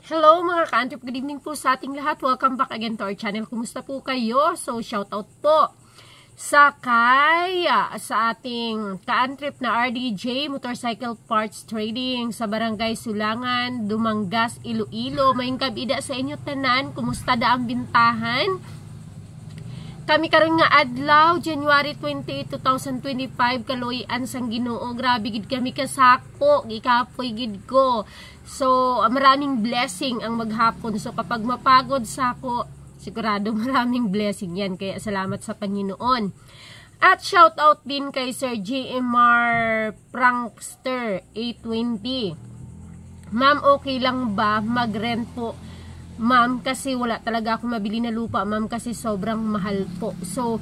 Hello mga ka-antrep, good evening po sa ating lahat. Welcome back again to our channel. Kumusta po kayo? So, shout out po sa ating ka-antrep na RDJ Motorcycle Parts Trading sa Barangay Sulangan, Dumangas, Iloilo. Mayong kabida sa inyo tanan. Kumusta da ang bintahan? Kami karon nga adlaw, January 28, 2025, kaloy-an sang Ginoo. Grabe gid kami kasako, gikapoy gid ko. So, maraming blessing ang maghapon. So, kapag mapagod sa ako, sigurado maraming blessing yan. Kaya salamat sa Panginoon. At shout out din kay Sir JMR Prankster 820. Ma'am, okay lang ba mag-rent po? Ma'am, kasi wala talaga ako mabili na lupa, ma'am, kasi sobrang mahal po. So,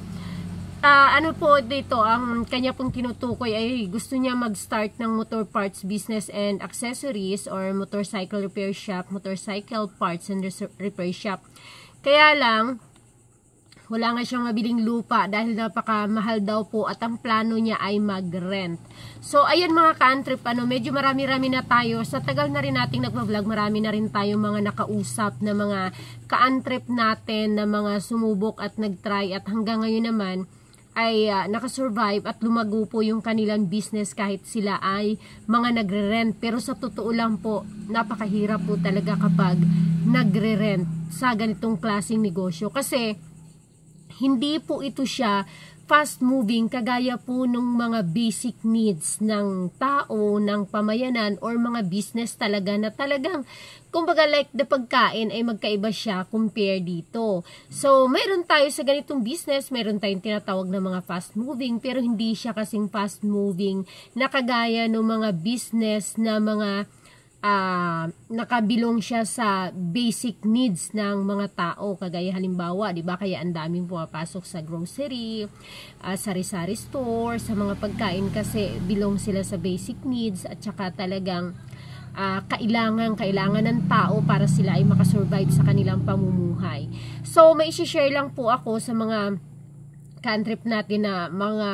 ano po dito, ang kanya pong tinutukoy ay gusto niya mag-start ng motor parts business and accessories or motorcycle repair shop, motorcycle parts and repair shop. Kaya lang, wala nga siyang mabiling lupa dahil napakamahal daw po at ang plano niya ay mag-rent. So, ayan mga ka-antrep, medyo marami-rami na tayo. Sa tagal na rin nating nagpa-vlog, marami na rin tayo mga nakausap na mga ka-antrep natin na mga sumubok at nag-try at hanggang ngayon naman ay nakasurvive at lumago po yung kanilang business kahit sila ay mga nagre-rent. Pero sa totoo lang po, napakahirap po talaga kapag nagre-rent sa ganitong klaseng negosyo. Kasi hindi po ito siya fast moving kagaya po ng mga basic needs ng tao, ng pamayanan or mga business talaga na talagang kumbaga like the pagkain ay magkaiba siya compare dito. So, meron tayo sa ganitong business, meron tayong tinatawag na mga fast moving pero hindi siya kasing fast moving na kagaya ng mga business na mga nakabilong siya sa basic needs ng mga tao kagaya halimbawa, 'di ba? Kaya ang daming pumapasok sa grocery, sari-sari store, sa mga pagkain kasi bilong sila sa basic needs at saka talagang kailangan ng tao para sila ay makasurvive sa kanilang pamumuhay. So, may i-share lang po ako sa mga ka-antrep natin na mga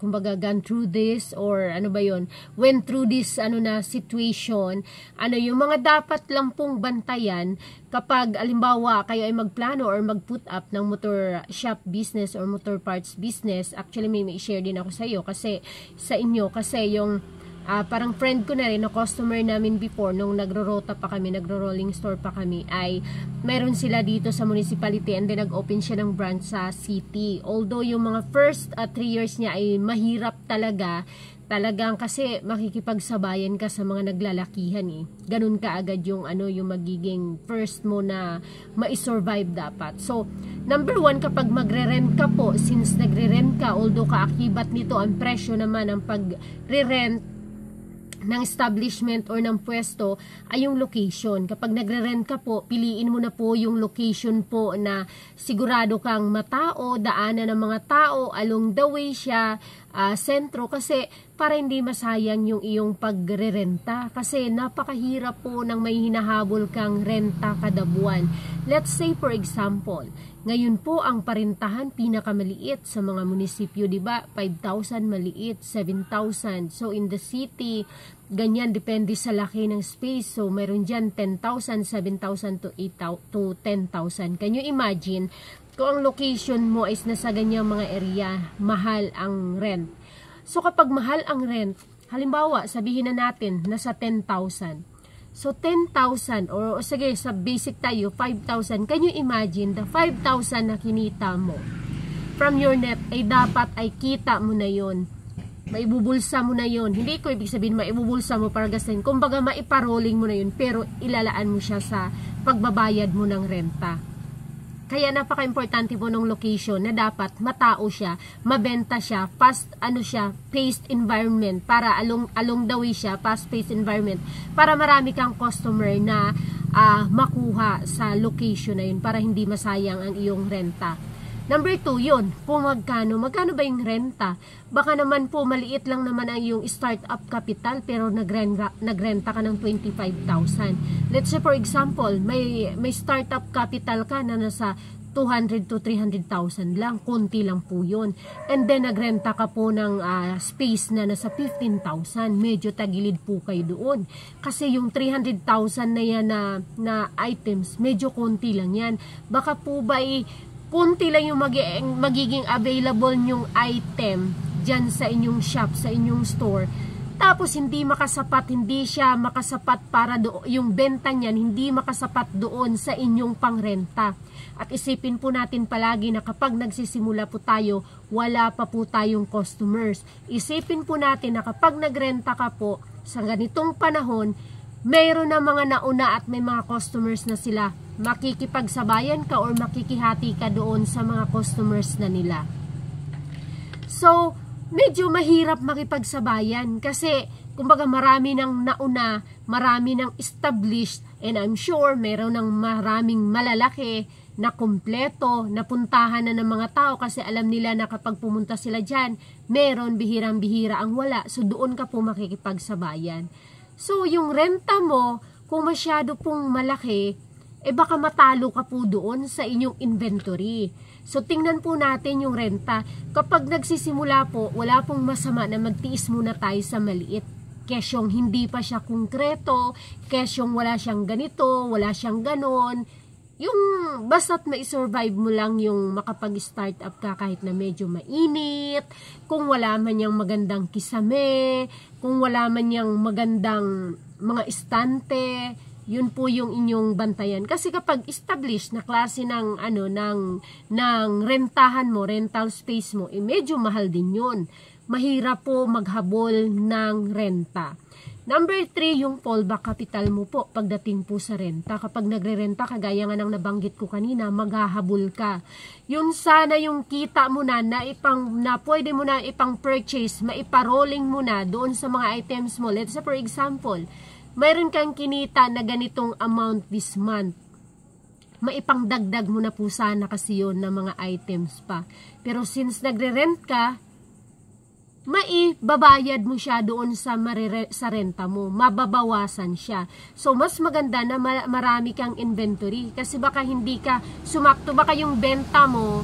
kumbaga gone through this or ano ba yon, went through this situation, yung mga dapat lang pong bantayan kapag alimbawa kayo ay magplano or mag-put up ng motor shop business or motor parts business. Actually may i-share din ako sa iyo kasi sa inyo kasi yung parang friend ko na rin, na customer namin before, nung nagro-rota pa kami, nagro-rolling store pa kami, ay meron sila dito sa municipality and then nag-open siya ng branch sa city. Although yung mga first 3 years niya ay mahirap talagang kasi makikipagsabayan ka sa mga naglalakihan eh. Ganun ka agad yung yung magiging first mo na ma-survive dapat. So, number 1, kapag magre-rent ka po, since nagre-rent ka, although kaakibat nito ang presyo naman ng pag-re-rent ng establishment or ng pwesto ay yung location. Kapag nagre-rent ka po, piliin mo na po yung location po na sigurado kang matao, daanan ng mga tao, along the way siya, sentro, kasi para hindi masayang yung iyong pagre-renta. Kasi napakahirap po nang may hinahabol kang renta kada buwan. Let's say for example, ngayon po ang parentahan pinakamaliit sa mga munisipyo, di ba? 5,000 maliit, 7,000. So in the city, ganyan depende sa laki ng space. So meron diyan 10,000, 7,000 to 8,000 to 10,000. Can you imagine kung ang location mo is nasa ganyang mga area, mahal ang rent. So kapag mahal ang rent, halimbawa sabihin na natin nasa 10,000. So, 10,000 or sige, sa basic tayo, 5,000. Can you imagine the 5,000 na kinita mo from your net ay dapat ay kita mo na yon, maibubulsa mo na yon. Hindi ko ibig sabihin maibubulsa mo para gastusin. Kumbaga, maiparolling mo na yon pero ilalaan mo siya sa pagbabayad mo ng renta. Kaya napaka-importante po ng location na dapat matao siya, mabenta siya, paced environment, para along the way siya, fast-paced environment, para marami kang customer na makuha sa location na yun, para hindi masayang ang iyong renta. Number 2, yun, magkano ba yung renta? Baka naman po maliit lang naman ang iyong startup capital pero nagrenta ka ng 25,000. Let's say for example, may startup capital ka na nasa 200 to 300,000 lang, konti lang po yun. And then nagrenta ka po ng space na nasa 15,000, medyo tagilid po kayo doon. Kasi yung 300,000 na yan na items, medyo konti lang yan. Baka po ba konti lang yung magiging available yung item dyan sa inyong shop, sa inyong store. Tapos hindi siya makasapat para yung benta niyan, hindi makasapat doon sa inyong pangrenta. At isipin po natin palagi na kapag nagsisimula po tayo, wala pa po tayong customers. Isipin po natin na kapag nagrenta ka po sa ganitong panahon, mayroon na mga nauna at may mga customers na sila. Makikipagsabayan ka or makikihati ka doon sa mga customers na nila. So, medyo mahirap makipagsabayan kasi kumbaga marami nang nauna, marami nang established, and I'm sure meron ng maraming malalaki na kumpleto, napuntahan na ng mga tao kasi alam nila na kapag pumunta sila dyan, meron bihirang-bihira ang wala. So doon ka po makikipagsabayan. So yung renta mo, kung masyado pong malaki, baka matalo ka po doon sa inyong inventory. So, tingnan po natin yung renta. Kapag nagsisimula po, wala pong masama na magtiis muna tayo sa maliit. Kesyong hindi pa siya konkreto, kesyong wala siyang ganito, wala siyang ganon. Yung basta't mai-survive mo lang yung makapag-start up ka kahit na medyo mainit, kung wala man yung magandang kisame, kung wala man yung magandang mga estante, yun po yung inyong bantayan. Kasi kapag established na klase ng ng rentahan mo, rental space mo, medyo mahal din yun. Mahirap po maghabol ng renta. Number 3, yung fallback capital mo po pagdating po sa renta. Kapag nagre-renta, kagaya nga ng nabanggit ko kanina, maghahabol ka. Yun sana yung kita mo na pwede mo na ipang purchase, maiparolling mo na doon sa mga items mo. Let's say for example, mayroon kang kinita na ganitong amount this month. Maipangdagdag mo na po sana kasi yun na mga items pa. Pero since nagre-rent ka, maibabayad mo siya doon sa renta mo. Mababawasan siya. So, mas maganda na marami kang inventory. Kasi baka hindi ka sumakto. Baka yung benta mo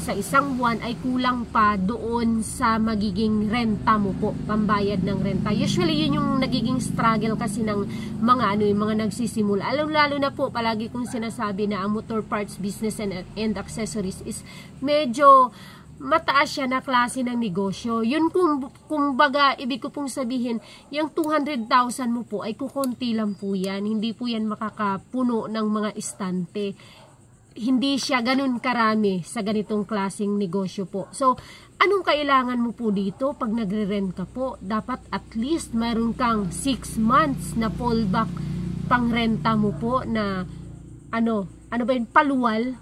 sa isang buwan ay kulang pa doon sa magiging renta mo po, pambayad ng renta. Usually, yun yung nagiging struggle kasi ng mga mga nagsisimula. Lalo na po, palagi kong sinasabi na ang motor parts business and accessories is medyo mataas siya na klase ng negosyo. Yun kumbaga, ibig ko pong sabihin, yung 200,000 mo po ay kukunti lang po yan. Hindi po yan makakapuno ng mga estante. Hindi siya ganun karami sa ganitong klaseng negosyo po. So, anong kailangan mo po dito pag nagre-rent ka po? Dapat at least mayroon kang 6 months na fallback pangrenta mo po na paluwal.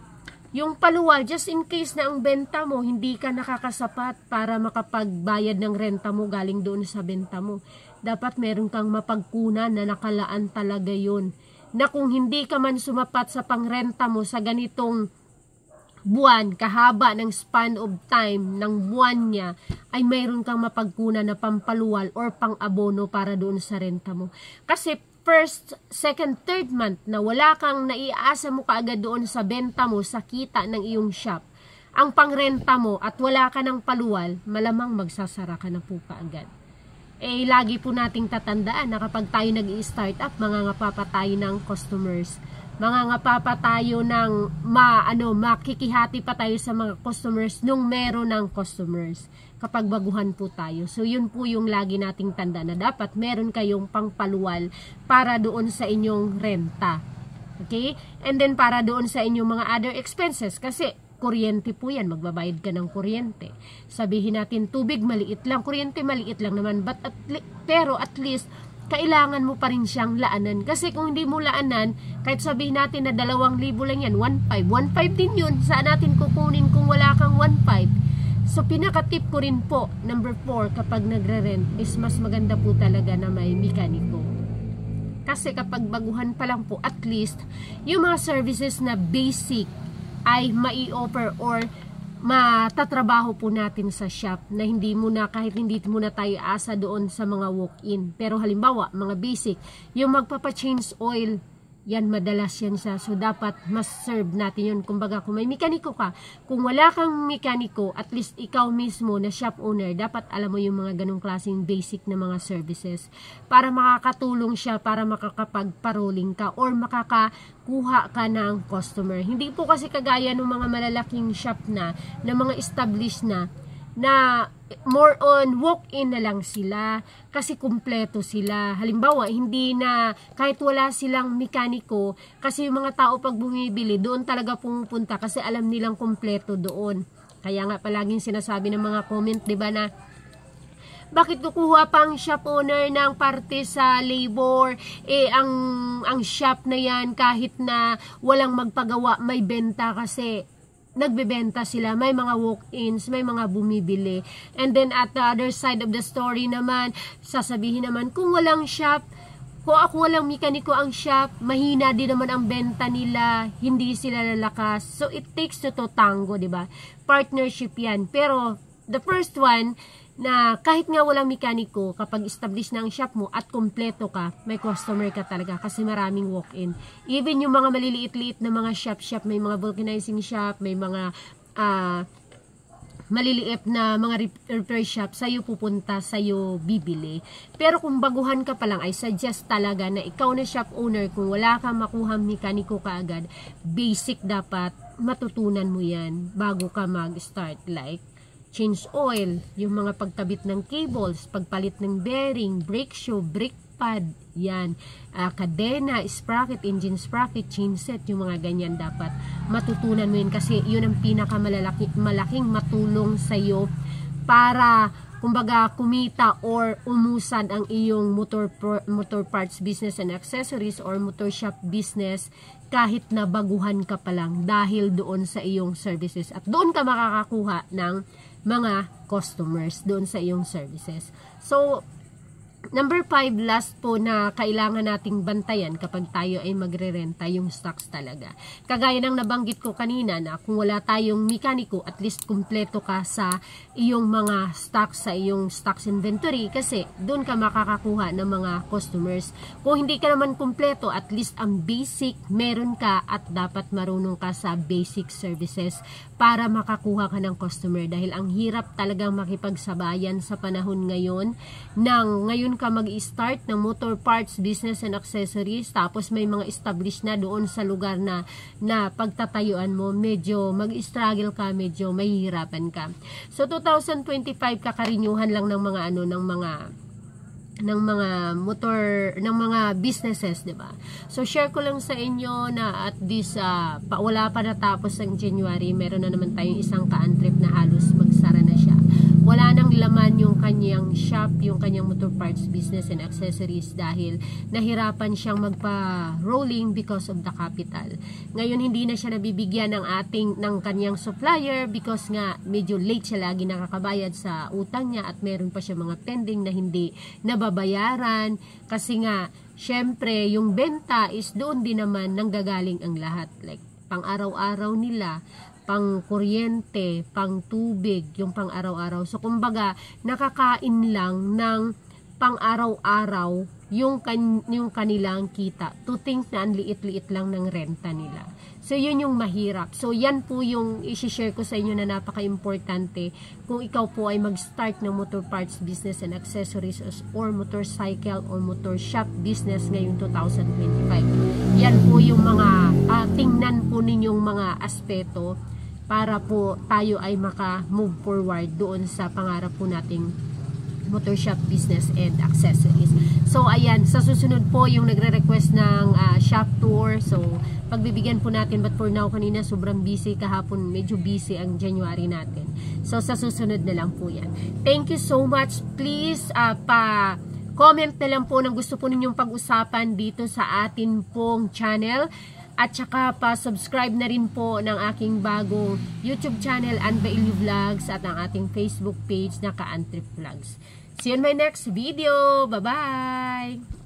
Yung paluwal, just in case na ang benta mo, hindi ka nakakasapat para makapagbayad ng renta mo galing doon sa benta mo. Dapat meron kang mapagkunan na nakalaan talaga yun. Na kung hindi ka man sumapat sa pangrenta mo sa ganitong buwan, kahaba ng span of time ng buwan niya, ay mayroon kang mapagkunan na pampaluwal or pang-abono para doon sa renta mo. Kasi first, second, third month na wala kang naiasa mo kaagad doon sa benta mo, sa kita ng iyong shop, ang pangrenta mo at wala ka ng paluwal, malamang magsasara ka na po kaagad. Lagi po nating tatandaan na kapag tayo nag-i-start up, mangangapa pa tayo ng customers. Mangangapa pa tayo ng makikihati pa tayo sa mga customers nung meron ng customers kapag baguhan po tayo. So, yun po yung lagi nating tanda na dapat meron kayong pangpaluwal para doon sa inyong renta. Okay? And then, para doon sa inyong mga other expenses. Kasi, kuryente po yan, magbabayad ka ng kuryente. Sabihin natin, tubig maliit lang, kuryente maliit lang naman, pero at least, kailangan mo pa rin siyang laanan. Kasi kung hindi mo laanan, kahit sabihin natin na 2,000 lang yan, 1,500. 1,500 din yun, saan natin kukunin kung wala kang 1,500? So, pinaka-tip ko rin po, number 4, kapag nagre-rent, is mas maganda po talaga na may mekaniko. Kasi kapag baguhan pa lang po, at least, yung mga services na basic, ay mai-offer or matatrabaho po natin sa shop na kahit hindi muna tayo asa doon sa mga walk-in. Pero halimbawa, mga basic, yung magpapa-change oil yan madalas yan siya. So dapat mas serve natin yun. Kumbaga kung may mekaniko ka, kung wala kang mekaniko, at least ikaw mismo na shop owner, dapat alam mo yung mga ganong klaseng basic na mga services para makakatulong siya, para makakapag-paroling ka or makakakuha ka ng customer. Hindi po kasi kagaya ng mga malalaking shop na mga established na more on walk-in na lang sila kasi kumpleto sila. Halimbawa, hindi na kahit wala silang mekaniko kasi yung mga tao pag bumibili, doon talaga pumupunta kasi alam nilang kumpleto doon. Kaya nga palaging sinasabi ng mga comment, 'di ba, na bakit kukuha pang shop owner ng parte sa labor? Ang shop na yan kahit na walang magpagawa, may benta kasi nagbebenta sila, may mga walk-ins, may mga bumibili. And then at the other side of the story naman, sasabihin naman, kung walang shop, kung ako walang mekaniko ang shop, mahina din naman ang benta nila, hindi sila lalakas. So it takes two to tango, diba? Partnership yan. Pero the first one, na kahit nga walang mekaniko, kapag establish na ang shop mo at kompleto ka, may customer ka talaga kasi maraming walk-in. Even yung mga maliliit-liit na mga shop, may mga vulcanizing shop, may mga maliliit na mga repair shop, sa'yo pupunta, sa'yo bibili. Pero kung baguhan ka pa lang, I suggest talaga na ikaw na shop owner, kung wala kang makuhang mekaniko kaagad, basic dapat matutunan mo yan bago ka mag-start, like change oil, yung mga pagkabit ng cables, pagpalit ng bearing, brake shoe, brake pad, yan, kadena, sprocket, engine sprocket, chain set, yung mga ganyan dapat matutunan mo yun kasi yun ang malaking matulong sa'yo para kumbaga kumita or umusad ang iyong motor parts business and accessories or motor shop business kahit na baguhan ka pa lang dahil doon sa iyong services at doon ka makakakuha ng mga customers doon sa iyong services. So, number 5, last po na kailangan nating bantayan kapag tayo ay magre-renta, yung stocks talaga. Kagaya ng nabanggit ko kanina na kung wala tayong mekaniko, at least kumpleto ka sa iyong mga stocks, sa iyong stocks inventory kasi doon ka makakakuha ng mga customers. Kung hindi ka naman kumpleto, at least ang basic meron ka at dapat marunong ka sa basic services para makakuha ka ng customer dahil ang hirap talagang makipagsabayan sa panahon ngayon ngayon ka mag-start ng motor parts, business and accessories, tapos may mga established na doon sa lugar na pagtatayuan mo, medyo mag-struggle ka, medyo mahihirapan ka. So 2025 kakarinyuhan lang ng mga motor, ng mga businesses, 'di ba? So share ko lang sa inyo na at this wala pa natapos ang January, meron na naman tayong isang ka-antrip na halos magsara na siya. Wala nang laman yung kanyang shop, yung kanyang motor parts business and accessories dahil nahirapan siyang magpa-rolling because of the capital. Ngayon hindi na siya nabibigyan ng kanyang supplier because nga medyo late siya lagi nakakabayad sa utang niya at meron pa siya mga pending na hindi nababayaran kasi nga syempre yung benta is doon din naman nanggagaling ang lahat, like pang araw-araw nila, pang kuryente, pang tubig, yung pang araw-araw. So kumbaga nakakain lang ng pang araw-araw yung kanilang kita. To think na ang liit-liit lang ng renta nila. So yun yung mahirap. So yan po yung i-share ko sa inyo na napaka-importante kung ikaw po ay mag-start ng motor parts business and accessories or motorcycle or motor shop business ngayong 2025. Yan po yung mga tingnan po ninyong mga aspeto para po tayo ay maka-move forward doon sa pangarap po nating motor shop business and accessories. So ayan, sa susunod po yung nagre-request ng shop tour. So pagbibigyan po natin, but for now kanina sobrang busy, kahapon medyo busy ang January natin. So sa susunod na lang po yan. Thank you so much. Please comment na lang po ng gusto po ninyong pag-usapan dito sa atin pong channel. At saka pa-subscribe na rin po ng aking bagong YouTube channel, Ann Bailio Vlogs, at ang ating Facebook page na Ka-Antrip Vlogs. See you in my next video. Bye-bye!